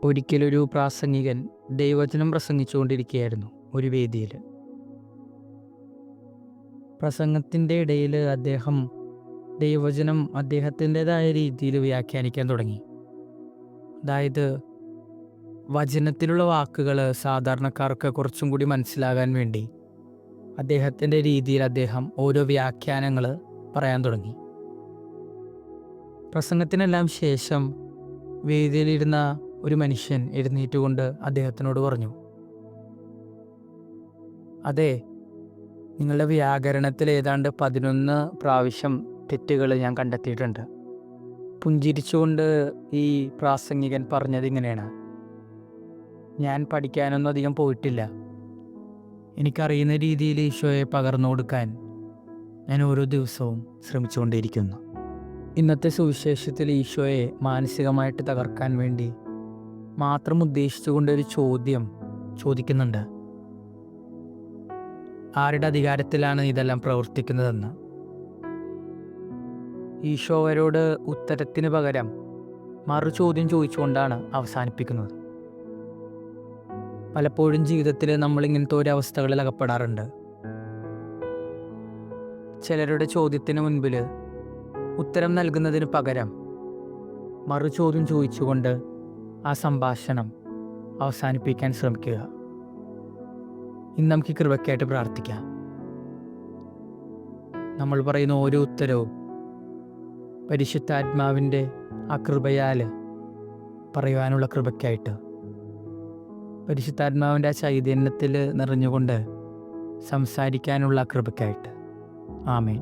ഒരിക്കലൊരു പ്രാസംഗികൻ ദൈവവചനം പ്രസംഗിച്ചുകൊണ്ടിരിക്കുകയായിരുന്നു ഒരു വേദിയിൽ. പ്രസംഗത്തിൻ്റെ ഇടയിൽ അദ്ദേഹം ദൈവവചനം അദ്ദേഹത്തിൻ്റെതായ രീതിയിൽ വ്യാഖ്യാനിക്കാൻ തുടങ്ങി. അതായത് വചനത്തിലുള്ള വാക്കുകൾ സാധാരണക്കാർക്ക് കുറച്ചും കൂടി മനസ്സിലാകാൻ വേണ്ടി അദ്ദേഹത്തിൻ്റെ രീതിയിൽ അദ്ദേഹം ഓരോ വ്യാഖ്യാനങ്ങൾ പറയാൻ തുടങ്ങി. പ്രസംഗത്തിനെല്ലാം ശേഷം വേദിയിലിരുന്ന ഒരു മനുഷ്യൻ എഴുന്നേറ്റുകൊണ്ട് അദ്ദേഹത്തിനോട് പറഞ്ഞു, അതെ, നിങ്ങളുടെ വ്യാകരണത്തിൽ ഏതാണ്ട് 11 പ്രാവശ്യം തെറ്റുകൾ ഞാൻ കണ്ടെത്തിയിട്ടുണ്ട്. പുഞ്ചിരിച്ചുകൊണ്ട് ഈ പ്രാസംഗികൻ പറഞ്ഞത് ഇങ്ങനെയാണ്: ഞാൻ പഠിക്കാനൊന്നും അധികം പോയിട്ടില്ല. എനിക്കറിയുന്ന രീതിയിൽ ഈശോയെ പകർന്നു കൊടുക്കാൻ ഞാൻ ഓരോ ദിവസവും ശ്രമിച്ചുകൊണ്ടേയിരിക്കുന്നു. ഇന്നത്തെ സുവിശേഷത്തിൽ ഈശോയെ മാനസികമായിട്ട് തകർക്കാൻ വേണ്ടി മാത്രം ഉദ്ദേശിച്ചുകൊണ്ടൊരു ചോദ്യം ചോദിക്കുന്നുണ്ട്. ആരുടെ അധികാരത്തിലാണ് ഇതെല്ലാം പ്രവർത്തിക്കുന്നതെന്ന്. ഈശോ അവരോട് ഉത്തരത്തിന് പകരം മറു ചോദ്യം ചോദിച്ചുകൊണ്ടാണ് അവസാനിപ്പിക്കുന്നത്. പലപ്പോഴും ജീവിതത്തിൽ നമ്മളിങ്ങനത്തെ ഒരു അവസ്ഥകളിൽ അകപ്പെടാറുണ്ട്. ചിലരുടെ ചോദ്യത്തിന് മുൻപിൽ ഉത്തരം നൽകുന്നതിന് പകരം മറു ചോദ്യം ചോദിച്ചുകൊണ്ട് ആ സംഭാഷണം അവസാനിപ്പിക്കാൻ ശ്രമിക്കുക. ഇന്ന് നമുക്ക് കൃപയ്ക്കായിട്ട് പ്രാർത്ഥിക്കാം. നമ്മൾ പറയുന്ന ഓരോ ഉത്തരവും പരിശുദ്ധാത്മാവിൻ്റെ ആ കൃപയാൽ പറയുവാനുള്ള കൃപയ്ക്കായിട്ട്, പരിശുദ്ധാത്മാവിൻ്റെ ആ ചൈതന്യത്തിൽ നിറഞ്ഞുകൊണ്ട് സംസാരിക്കാനുള്ള കൃപയ്ക്കായിട്ട്. ആമേൻ.